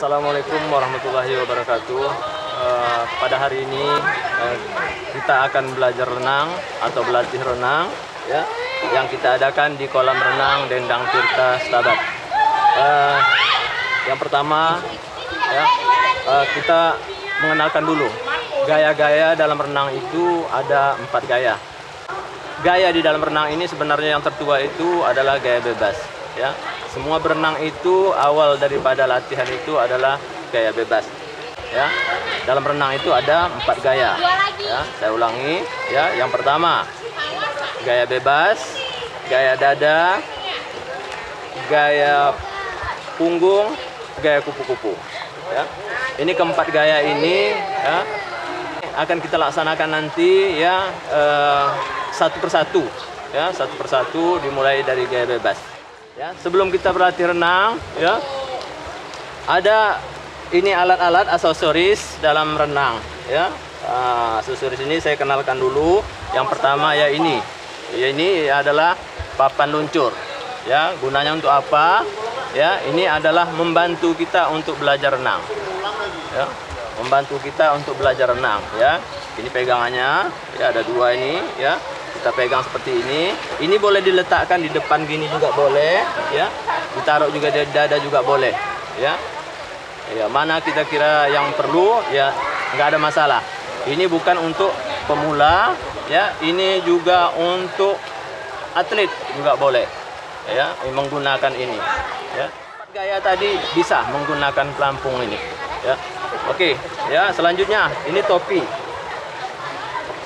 Assalamualaikum warahmatullahi wabarakatuh. Pada hari ini kita akan belajar renang atau berlatih renang, ya, yang kita adakan di kolam renang Dendang Tirta Setabat. Yang pertama, ya, kita mengenalkan dulu gaya-gaya dalam renang itu ada 4 gaya. Gaya di dalam renang ini sebenarnya yang tertua itu adalah gaya bebas, ya. Semua berenang itu awal daripada latihan itu adalah gaya bebas, ya. Dalam renang itu ada 4 gaya, ya. Saya ulangi, ya. Yang pertama gaya bebas, gaya dada, gaya punggung, gaya kupu-kupu, ya. Ini keempat gaya ini, ya, akan kita laksanakan nanti, ya, satu persatu, ya, satu persatu dimulai dari gaya bebas. Ya, sebelum kita berlatih renang, ya, ada ini alat-alat aksesoris dalam renang, ya. Aksesoris ini saya kenalkan dulu. Yang pertama ya ini adalah papan luncur, ya. Gunanya untuk apa? Ya, ini adalah membantu kita untuk belajar renang, ya. Membantu kita untuk belajar renang, ya. Ini pegangannya, ya, ada 2 ini, ya. Kita pegang seperti ini. Ini boleh diletakkan di depan gini juga boleh, ya. Ditaruh juga di dada juga boleh, ya. Ya, mana kita kira yang perlu, ya, nggak ada masalah. Ini bukan untuk pemula, ya. Ini juga untuk atlet juga boleh, ya, menggunakan ini, ya. Gaya tadi bisa menggunakan pelampung ini, ya. Oke, ya, selanjutnya ini topi.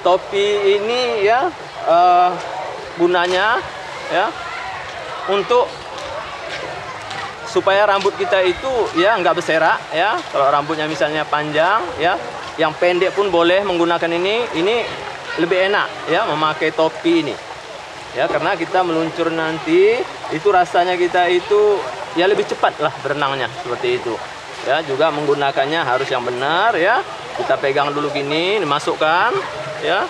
Topi ini, ya, gunanya, ya, untuk supaya rambut kita itu, ya, nggak berserak, ya. Kalau rambutnya misalnya panjang, ya, yang pendek pun boleh menggunakan ini. Ini lebih enak, ya, memakai topi ini, ya, karena kita meluncur nanti itu rasanya kita itu, ya, lebih cepat lah berenangnya seperti itu, ya. Juga menggunakannya harus yang benar, ya. Kita pegang dulu gini, dimasukkan, ya.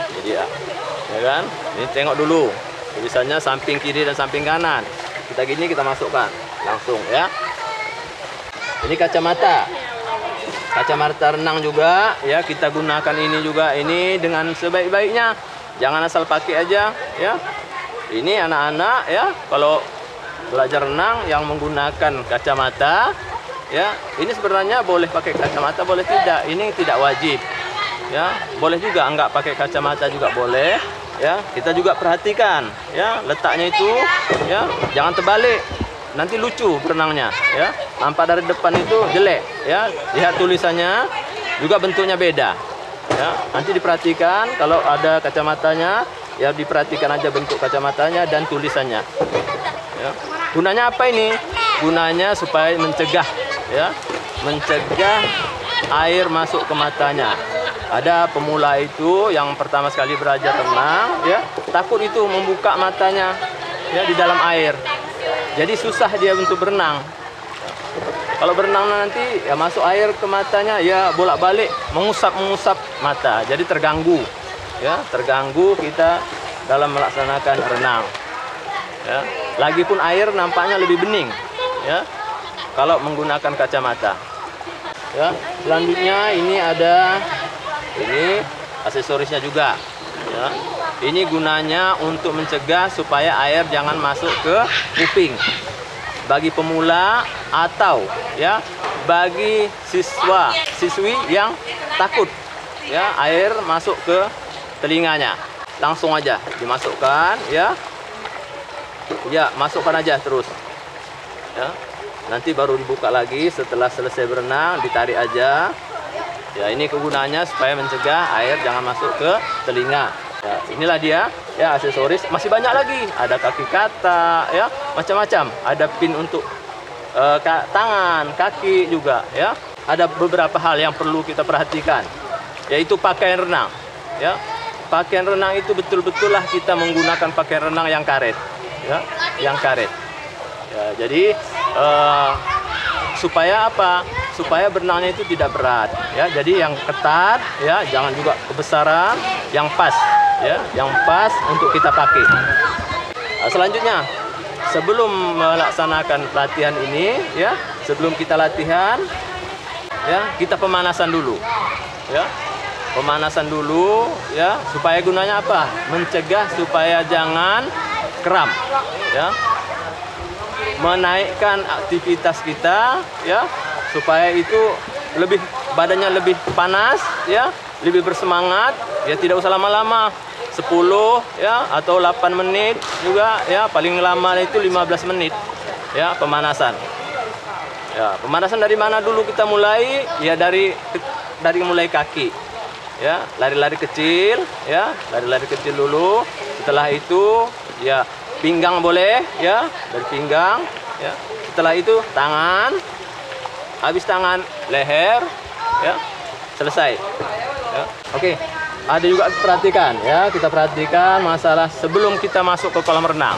Jadi, ya kan, ini tengok dulu tulisannya samping kiri dan samping kanan. Kita gini, kita masukkan langsung, ya. Ini kacamata renang juga, ya, kita gunakan ini juga, ini dengan sebaik-baiknya, jangan asal pakai aja, ya. Ini anak-anak, ya, kalau belajar renang yang menggunakan kacamata, ya, ini sebenarnya boleh pakai kacamata, boleh tidak, ini tidak wajib, ya. Boleh juga enggak pakai kacamata juga boleh, ya. Kita juga perhatikan, ya, letaknya itu, ya, jangan terbalik, nanti lucu berenangnya, ya. Nampak dari depan itu jelek, ya. Lihat tulisannya juga bentuknya beda, ya. Nanti diperhatikan kalau ada kacamatanya, ya, diperhatikan aja bentuk kacamatanya dan tulisannya, ya. Gunanya apa ini? Gunanya supaya mencegah, ya, mencegah air masuk ke matanya. Ada pemula itu yang pertama sekali belajar renang, ya, takut itu membuka matanya, ya, di dalam air. Jadi susah dia untuk berenang. Kalau berenang nanti, ya, masuk air ke matanya, ya, bolak-balik mengusap mata. Jadi terganggu, ya, terganggu kita dalam melaksanakan renang, ya. Lagipun air nampaknya lebih bening, ya, kalau menggunakan kacamata, ya. Selanjutnya ini ada ini aksesorisnya juga, ya. Ini gunanya untuk mencegah supaya air jangan masuk ke kuping bagi pemula atau, ya, bagi siswi yang takut, ya, air masuk ke telinganya. Langsung aja dimasukkan, ya. Ya, masukkan aja terus, ya. Nanti baru dibuka lagi setelah selesai berenang, ditarik aja. Ya, ini kegunaannya supaya mencegah air jangan masuk ke telinga. Ya, inilah dia, ya, aksesoris. Masih banyak lagi. Ada kaki kata, ya, macam-macam. Ada pin untuk tangan, kaki juga, ya. Ada beberapa hal yang perlu kita perhatikan, yaitu pakaian renang, ya. Pakaian renang itu betul-betul lah kita menggunakan pakaian renang yang karet, ya, yang karet. Ya, jadi supaya apa? Supaya berenangnya itu tidak berat, ya. Jadi yang ketat, ya, jangan juga kebesaran, yang pas, ya, yang pas untuk kita pakai. Selanjutnya sebelum melaksanakan latihan ini, ya, sebelum kita latihan, ya, kita pemanasan dulu, ya, pemanasan dulu, ya, supaya gunanya apa? Mencegah supaya jangan kram, ya, menaikkan aktivitas kita, ya, supaya itu lebih badannya lebih panas, ya, lebih bersemangat, ya, tidak usah lama-lama. 10 ya atau 8 menit juga, ya, paling lama itu 15 menit, ya, pemanasan. Ya, pemanasan dari mana dulu kita mulai? Ya, dari mulai kaki, ya, lari-lari kecil, ya, lari-lari kecil dulu. Setelah itu, ya, pinggang boleh, ya, dari pinggang, ya. Setelah itu tangan, habis tangan leher, ya, selesai, ya. Oke. Ada juga perhatikan, ya, kita perhatikan masalah sebelum kita masuk ke kolam renang,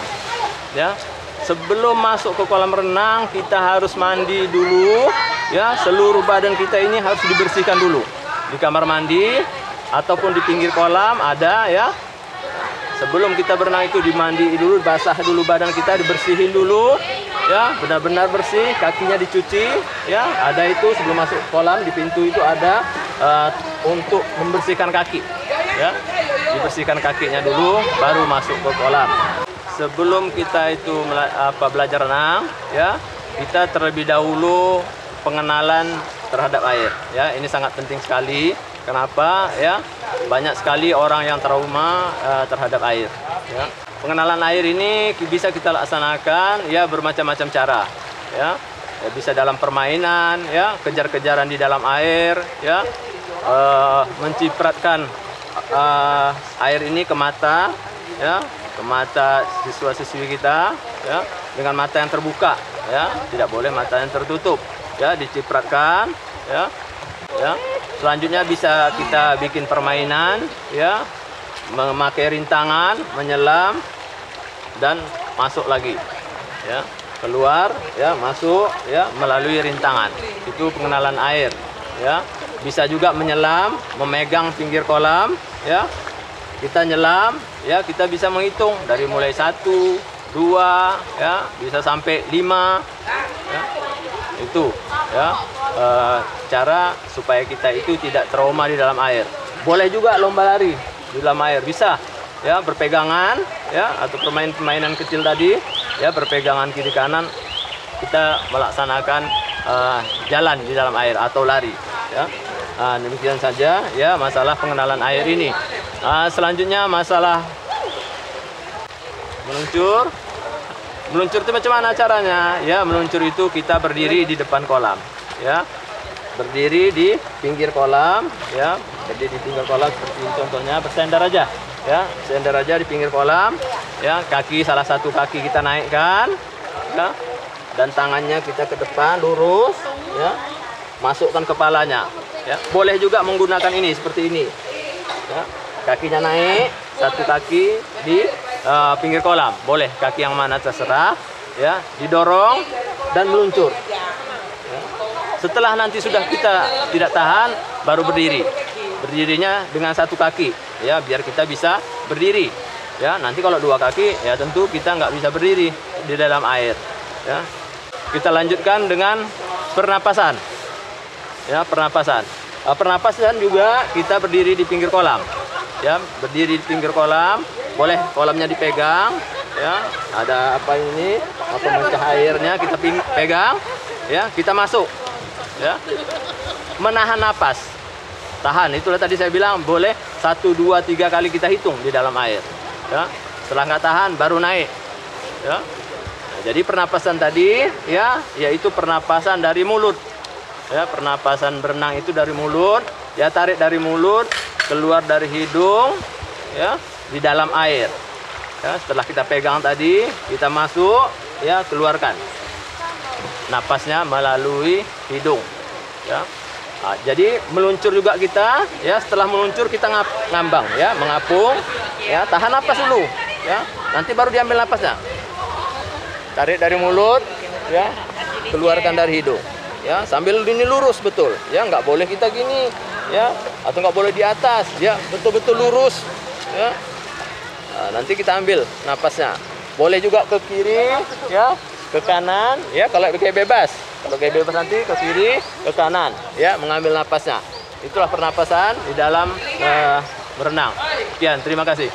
ya. Sebelum masuk ke kolam renang kita harus mandi dulu, ya. Seluruh badan kita ini harus dibersihkan dulu di kamar mandi ataupun di pinggir kolam ada, ya. Sebelum kita berenang itu dimandi dulu, basah dulu badan kita, dibersihin dulu, ya, benar-benar bersih, kakinya dicuci, ya. Ada itu sebelum masuk kolam di pintu itu ada untuk membersihkan kaki, ya, dibersihkan kakinya dulu baru masuk ke kolam. Sebelum kita itu belajar renang, ya, kita terlebih dahulu pengenalan terhadap air, ya. Ini sangat penting sekali. Kenapa? Ya, banyak sekali orang yang trauma terhadap air, ya. Pengenalan air ini bisa kita laksanakan, ya, bermacam-macam cara, ya. Ya, bisa dalam permainan, ya, kejar-kejaran di dalam air, ya, mencipratkan air ini ke mata, ya, ke mata siswa-siswi kita, ya, dengan mata yang terbuka, ya, tidak boleh mata yang tertutup, ya, dicipratkan, ya, ya. Selanjutnya bisa kita bikin permainan, ya, memakai rintangan, menyelam dan masuk lagi, ya, keluar, ya, masuk, ya, melalui rintangan. Itu pengenalan air, ya. Bisa juga menyelam, memegang pinggir kolam, ya. Kita nyelam, ya, kita bisa menghitung dari mulai 1, 2, ya, bisa sampai 5, ya. Itu, ya, cara supaya kita itu tidak trauma di dalam air. Boleh juga lomba lari di dalam air, bisa, ya, berpegangan, ya, atau permainan kecil tadi, ya, berpegangan kiri kanan, kita melaksanakan jalan di dalam air atau lari, ya. Demikian saja, ya, masalah pengenalan air ini. Selanjutnya masalah meluncur. Meluncur itu macam mana caranya? Ya, meluncur itu kita berdiri di depan kolam, ya, berdiri di pinggir kolam, ya, berdiri di pinggir kolam seperti ini contohnya, bersandar aja, ya, bersandar aja di pinggir kolam, ya, kaki salah satu kaki kita naikkan, ya, dan tangannya kita ke depan lurus, ya, masukkan kepalanya, ya. Boleh juga menggunakan ini seperti ini, ya, kakinya naik, satu kaki di pinggir kolam, boleh kaki yang mana terserah, ya, didorong dan meluncur, ya. Setelah nanti sudah kita tidak tahan baru berdiri, berdirinya dengan satu kaki, ya, biar kita bisa berdiri, ya. Nanti kalau dua kaki, ya, tentu kita nggak bisa berdiri di dalam air, ya. Kita lanjutkan dengan pernapasan, ya, pernapasan. Pernapasan juga kita berdiri di pinggir kolam, ya, berdiri di pinggir kolam, boleh kolamnya dipegang, ya, ada apa ini, pemecah airnya kita pegang, ya, kita masuk, ya, menahan napas, tahan, itulah tadi saya bilang boleh 1, 2, 3 kali kita hitung di dalam air, ya. Setelah nggak tahan baru naik, ya. Nah, jadi pernapasan tadi, ya, yaitu pernapasan dari mulut, ya, pernapasan berenang itu dari mulut, ya, tarik dari mulut, keluar dari hidung, ya, di dalam air, ya. Setelah kita pegang tadi, kita masuk, ya, keluarkan napasnya melalui hidung, ya. Nah, jadi meluncur juga kita, ya, setelah meluncur kita ngambang, ya, mengapung, ya, tahan napas dulu, ya, nanti baru diambil napasnya, tarik dari mulut, ya, keluarkan dari hidung, ya, sambil ini lurus betul, ya, nggak boleh kita gini, ya, atau nggak boleh di atas, ya, betul-betul lurus, ya. Nah, nanti kita ambil napasnya, Boleh juga ke kiri, ya, ke kanan, ya. Kalau kayak bebas, nanti ke kiri, ke kanan, ya, mengambil napasnya. Itulah pernapasan di dalam berenang. Sekian, terima kasih.